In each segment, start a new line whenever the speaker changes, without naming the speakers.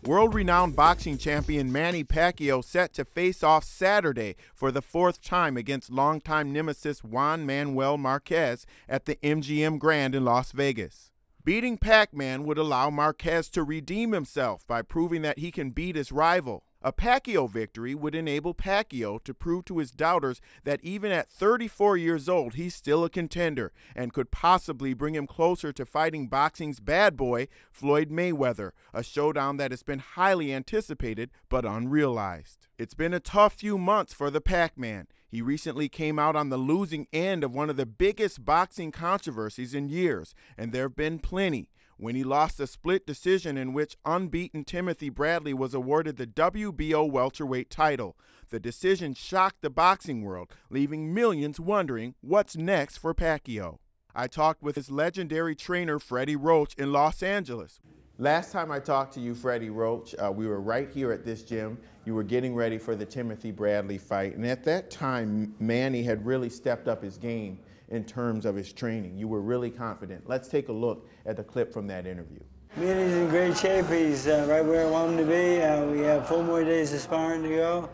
World-renowned boxing champion Manny Pacquiao set to face off Saturday for the fourth time against longtime nemesis Juan Manuel Marquez at the MGM Grand in Las Vegas. Beating Pacman would allow Marquez to redeem himself by proving that he can beat his rival. A Pacquiao victory would enable Pacquiao to prove to his doubters that even at 34 years old, he's still a contender and could possibly bring him closer to fighting boxing's bad boy, Floyd Mayweather, a showdown that has been highly anticipated but unrealized. It's been a tough few months for the Pacman. He recently came out on the losing end of one of the biggest boxing controversies in years, and there have been plenty. When he lost a split decision in which unbeaten Timothy Bradley was awarded the WBO welterweight title. The decision shocked the boxing world, leaving millions wondering what's next for Pacquiao. I talked with his legendary trainer Freddie Roach in Los Angeles. Last time I talked to you, Freddie Roach, we were right here at this gym. You were getting ready for the Timothy Bradley fight, and at that time, Manny had really stepped up his game in terms of his training. You were really confident. Let's take a look at the clip from that interview.
Manny's in great shape. He's right where I want him to be. We have 4 more days of sparring to go,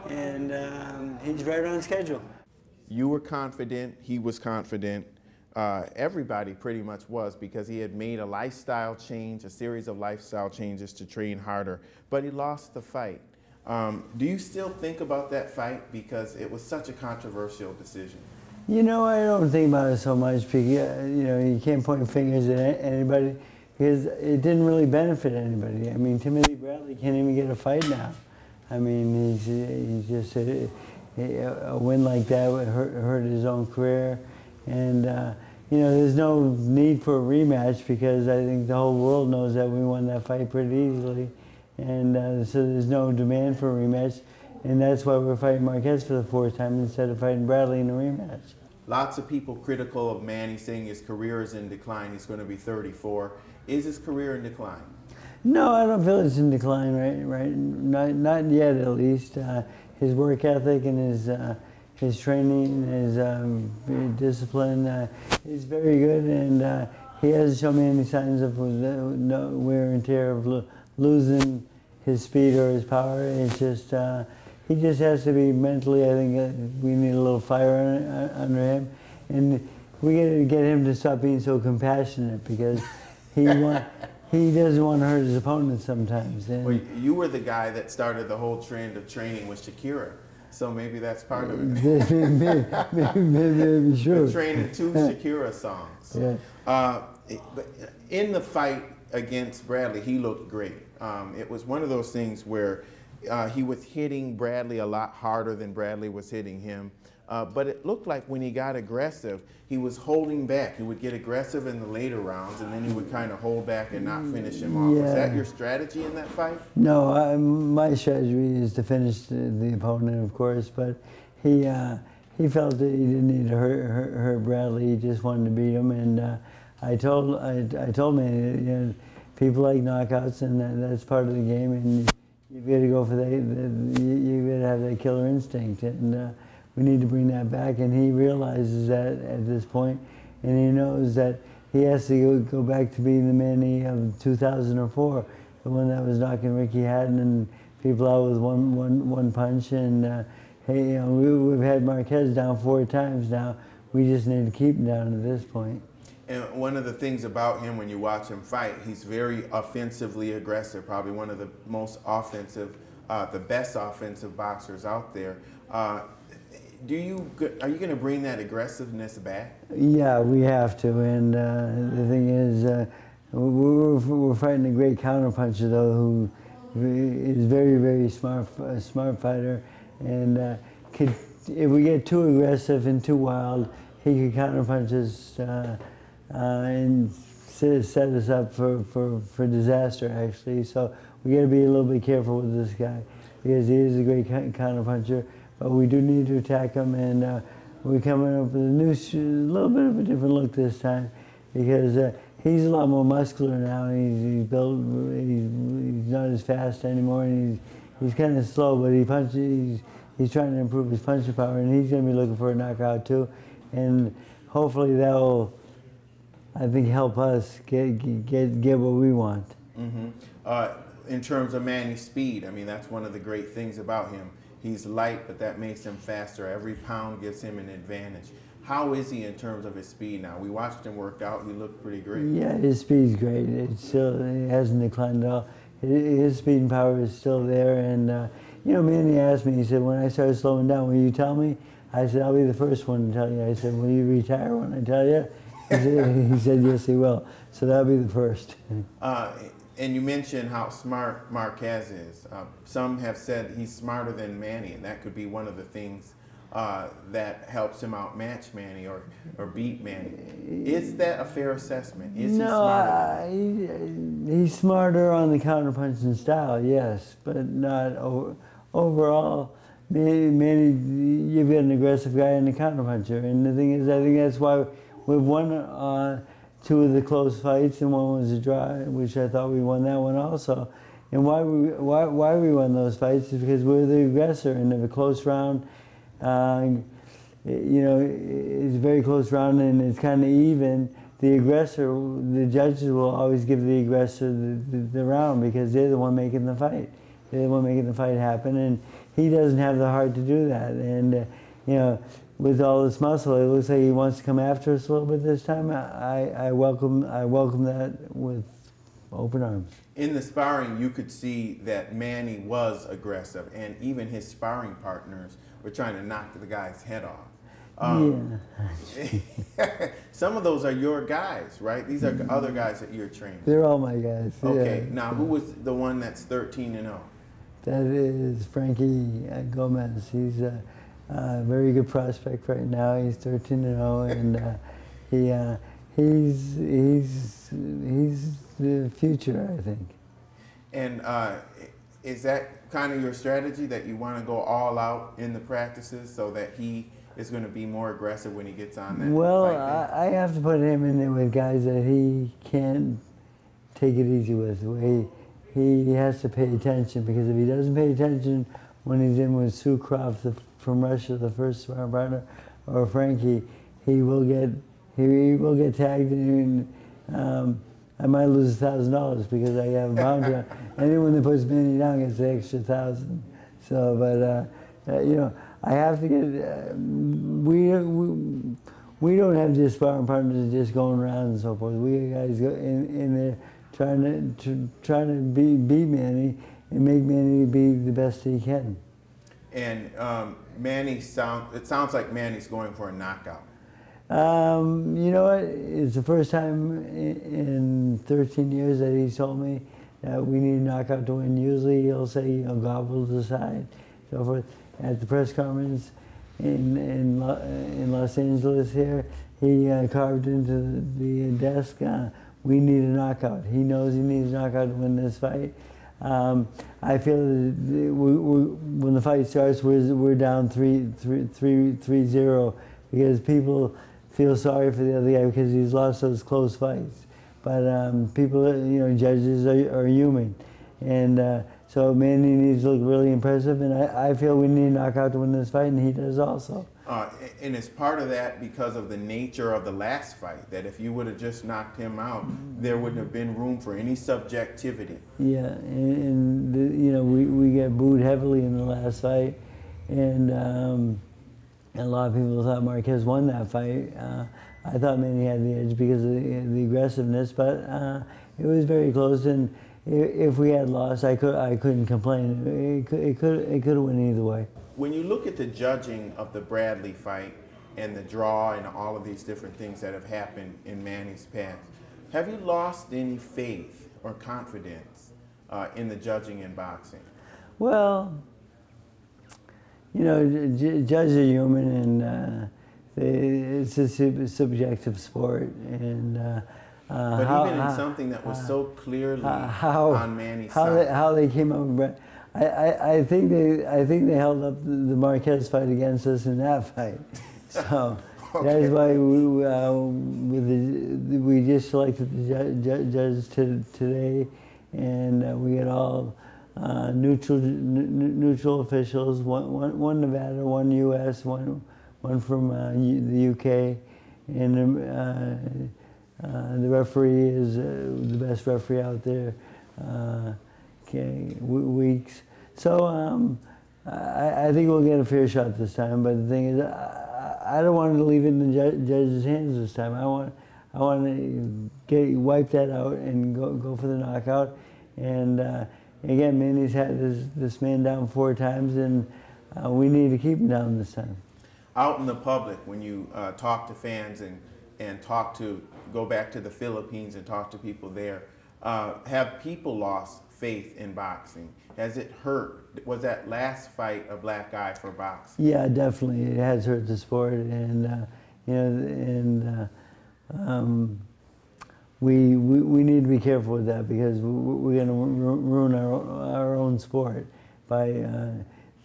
and he's right on schedule.
You were confident, he was confident. Everybody pretty much was, because he had made a lifestyle change, a series of lifestyle changes to train harder, but he lost the fight. Do you still think about that fight, because it was such a controversial decision?
You know, I don't think about it so much because, you know, you can't point fingers at anybody because it didn't really benefit anybody. I mean, Timothy Bradley can't even get a fight now. I mean, he's just a win like that would hurt his own career. And, you know, there's no need for a rematch because I think the whole world knows that we won that fight pretty easily. And so there's no demand for a rematch. And that's why we're fighting Marquez for the 4th time instead of fighting Bradley in a rematch.
Lots of people critical of Manny, saying his career is in decline. He's going to be 34. Is his career in decline?
No, I don't feel it's in decline, right? Not yet, at least. His work ethic and his training, his discipline is very good, and he hasn't shown me any signs of no wear and tear of losing his speed or his power. It's just he just has to be mentally, I think we need a little fire under him. And we got to get him to stop being so compassionate because he doesn't want to hurt his opponents sometimes. And
well, you were the guy that started the whole trend of training with Shakira, so maybe that's part of it.
maybe sure.
Training 2 Shakira songs.
Yeah.
But in the fight against Bradley, he looked great. It was one of those things where he was hitting Bradley a lot harder than Bradley was hitting him. But it looked like when he got aggressive, he was holding back. He would get aggressive in the later rounds, and then he would kind of hold back and not finish him off.
Yeah.
Was that your strategy in that fight?
No, my strategy is to finish the opponent, of course, but he felt that he didn't need to hurt Bradley. He just wanted to beat him, and I told Manny, you know, people like knockouts, and that's part of the game, and you've got to go for you've got to have that killer instinct, and we need to bring that back. And he realizes that at this point, and he knows that he has to go back to being the Manny of 2004, the one that was knocking Ricky Hatton and people out with one punch. And hey, you know, we've had Marquez down 4 times now. We just need to keep him down at this point.
And one of the things about him when you watch him fight, he's very offensively aggressive, probably one of the most offensive, the best offensive boxers out there. Are you going to bring that aggressiveness back?
Yeah, we have to. And the thing is, we're fighting a great counterpuncher, though, who is very, very smart fighter. And if we get too aggressive and too wild, he could counterpunch us and set us up for disaster, actually. So we got to be a little bit careful with this guy because he is a great counterpuncher. But we do need to attack him, and we're coming up with a little bit of a different look this time because he's a lot more muscular now. He's built. He's not as fast anymore, and he's kind of slow, but he punches. He's trying to improve his punching power, and he's going to be looking for a knockout too. And hopefully that will, I think, help us get what we want.
Mm-hmm. in terms of Manny's speed, I mean, that's one of the great things about him. He's light, but that makes him faster. Every pound gives him an advantage. How is he in terms of his speed now? We watched him work out. He looked pretty great.
Yeah, his speed's great. It hasn't declined at all. His speed and power is still there. And, you know, Manny asked me, he said, when I started slowing down, will you tell me? I said, I'll be the first one to tell you. I said, will you retire when I tell you? He said, yes, he will. So that'll be the first.
And you mentioned how smart Marquez is. Some have said he's smarter than Manny, and that could be one of the things that helps him outmatch Manny or beat Manny. Is that a fair assessment? Is he smarter?
He's smarter on the counterpunching style, yes, but not overall. Manny, you've got an aggressive guy and a counterpuncher, and the thing is, I think that's why we've won 2 of the close fights, and one was a draw, which I thought we won that one also. And why we won those fights is because we're the aggressor, and in a close round, you know, it's a very close round and it's kind of even. The aggressor, the judges will always give the aggressor the round because they're the one making the fight. They're the one making the fight happen, and he doesn't have the heart to do that. And you know, with all this muscle, it looks like he wants to come after us a little bit this time. I welcome that with open arms. In the sparring, you could see that Manny was aggressive, and even his sparring partners were trying to knock the guy's head off.
Yeah. Some of those are your guys, right? These are other guys that you're training.
They're all my guys.
Okay.
Yeah.
Now, who was the one that's 13-0?
That is Frankie Gomez. He's a very good prospect right now. He's 13-0, and he's the future, I think. And is that kind of your strategy, that you want to go all out in the practices so that he is going to be more aggressive when he gets on that? Well, I have to put him in there with guys that he can't take it easy with. He has to pay attention, because if he doesn't pay attention when he's in with Sukrov from Russia, the first partner, or Frankie, he will get tagged, and I might lose $1,000 because I have a boundary on. Anyone that puts Manny down gets the extra 1,000. So, but you know, I have to get. We don't have just sparring partners just going around and so forth. We guys go in there trying to beat Manny and make Manny be the best he can. And
it sounds like Manny's going for a knockout.
You know what? It's the first time in 13 years that he's told me that we need a knockout to win. Usually he'll say, you know, God will decide. So forth. At the press conference in Los Angeles here, he carved into the desk, we need a knockout. He knows he needs a knockout to win this fight. I feel that when the fight starts, we're down 3-0 because people feel sorry for the other guy because he's lost those close fights. But people, you know, judges are human, and so Manny needs to look really impressive, and I feel we need a knockout to win this fight, and he does also.
And it's part of that because of the nature of the last fight, that if you would have just knocked him out, there wouldn't have been room for any subjectivity.
Yeah, and you know, we get booed heavily in the last fight, and a lot of people thought Marquez won that fight. I thought Manny had the edge because of the aggressiveness, but it was very close, and if we had lost, I couldn't complain. It could have went either way.
When you look at the judging of the Bradley fight and the draw and all of these different things that have happened in Manny's past, have you lost any faith or confidence in the judging in boxing?
Well, you know, judges are human, and it's a subjective sport, and
but even in something that was so clearly on Manny's side,
how they came up with, I think they held up the Marquez fight against us in that fight, so okay. That's why we just selected the judges today, and we had all neutral officials, one Nevada, one U.S., one from the UK, and the referee is the best referee out there. weeks. So I think we'll get a fair shot this time. But the thing is, I don't want to leave it in the judge's hands this time. I want to wipe that out and go for the knockout. And again, Manny's had this man down 4 times, and we need to keep him down this time.
Out in the public, when you talk to fans and go back to the Philippines and talk to people there, have people lost faith in boxing? Has it hurt? Was that last fight a black eye for boxing?
Yeah, definitely. It has hurt the sport, and we need to be careful with that, because we're going to ruin our own sport by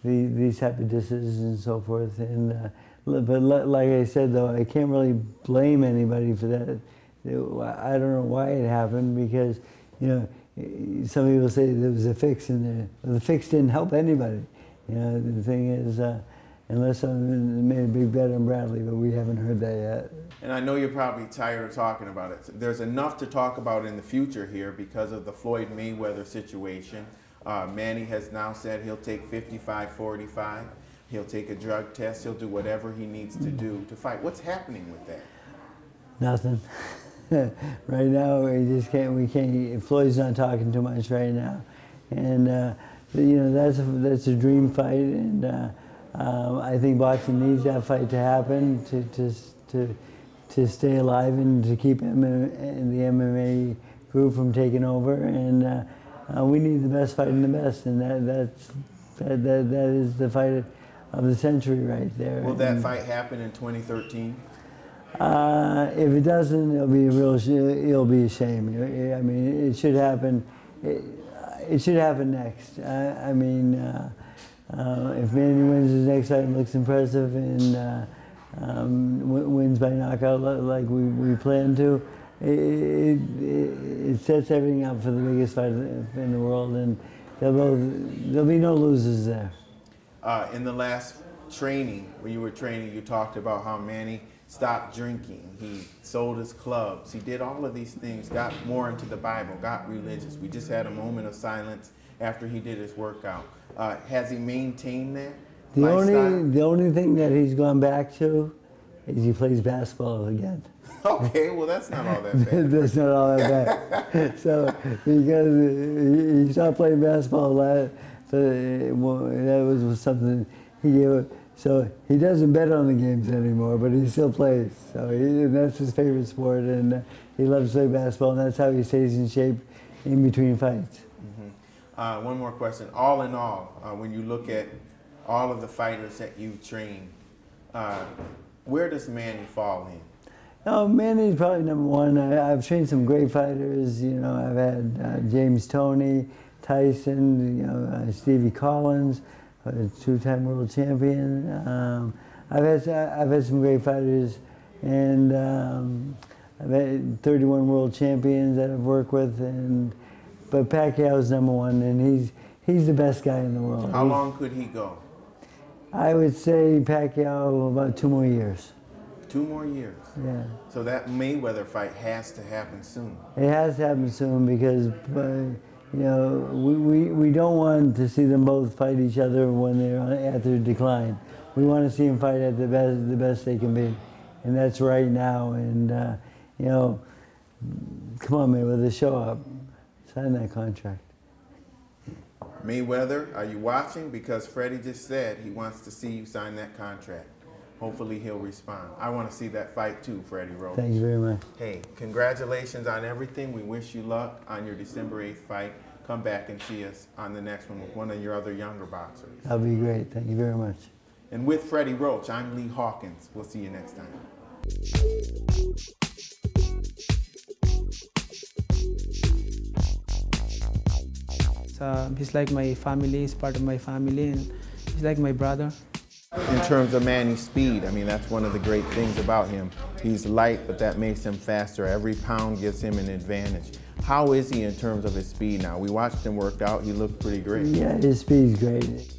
these type of decisions and so forth. And but like I said, though, I can't really blame anybody for that. I don't know why it happened, because some people say there was a fix in there. Well, the fix didn't help anybody. The thing is, unless someone made a big bet on Bradley, but we haven't heard that yet.
And I know you're probably tired of talking about it. There's enough to talk about in the future here because of the Floyd Mayweather situation. Manny has now said he'll take 55-45. He'll take a drug test. He'll do whatever he needs to do to fight. What's happening with that?
Nothing. Right now, we can't. Floyd's not talking too much right now, and that's a dream fight, and I think boxing needs that fight to happen to stay alive and to keep the MMA group from taking over, and we need the best fight in the best, and that is the fight of the century right there.
Will that fight happen in 2013?
If it doesn't, it'll be a shame. I mean, it should happen. It should happen next. I mean, if Manny wins his next fight and looks impressive and wins by knockout like we plan to, it sets everything up for the biggest fight in the world, and there'll be no losers there.
In the last training, when you were training, you talked about how Manny stopped drinking, he sold his clubs, he did all of these things, got more into the Bible, got religious. We just had a moment of silence after he did his workout. Has he maintained that lifestyle?
The only thing that he's gone back to is he plays basketball again.
Okay, well that's not all that bad.
That's not all that bad. So because he stopped playing basketball, that was something he gave up. So he doesn't bet on the games anymore, but he still plays. So that's his favorite sport, and he loves to play basketball, and that's how he stays in shape in between fights.
Mm-hmm. One more question. All in all, when you look at all of the fighters that you've trained, where does Manny fall in?
Oh, Manny's probably #1. I've trained some great fighters. I've had James Toney, Tyson, Stevie Collins, a 2-time world champion. I've had some great fighters, and I've had 31 world champions that I've worked with, but Pacquiao's #1, and he's the best guy in the world.
How long could he go?
I would say Pacquiao about 2 more years.
2 more years?
Yeah.
So that Mayweather fight has to happen soon.
It has to happen soon, because we don't want to see them both fight each other when they're at their decline. We want to see them fight at the best they can be, and that's right now. And come on, Mayweather, show up, sign that contract.
Mayweather, are you watching? Because Freddie just said he wants to see you sign that contract. Hopefully he'll respond. I want to see that fight too, Freddie Roach.
Thank you very much.
Hey, congratulations on everything. We wish you luck on your December 8th fight. Come back and see us on the next one with one of your other younger boxers.
That'll be great. Thank you very much.
And with Freddie Roach, I'm Lee Hawkins. We'll see you next time.
He's like my family, he's part of my family, and he's like my brother.
In terms of Manny's speed, I mean, that's one of the great things about him. He's light, but that makes him faster. Every pound gives him an advantage. How is he in terms of his speed now? We watched him work out. He looked pretty great.
Yeah, his speed's great.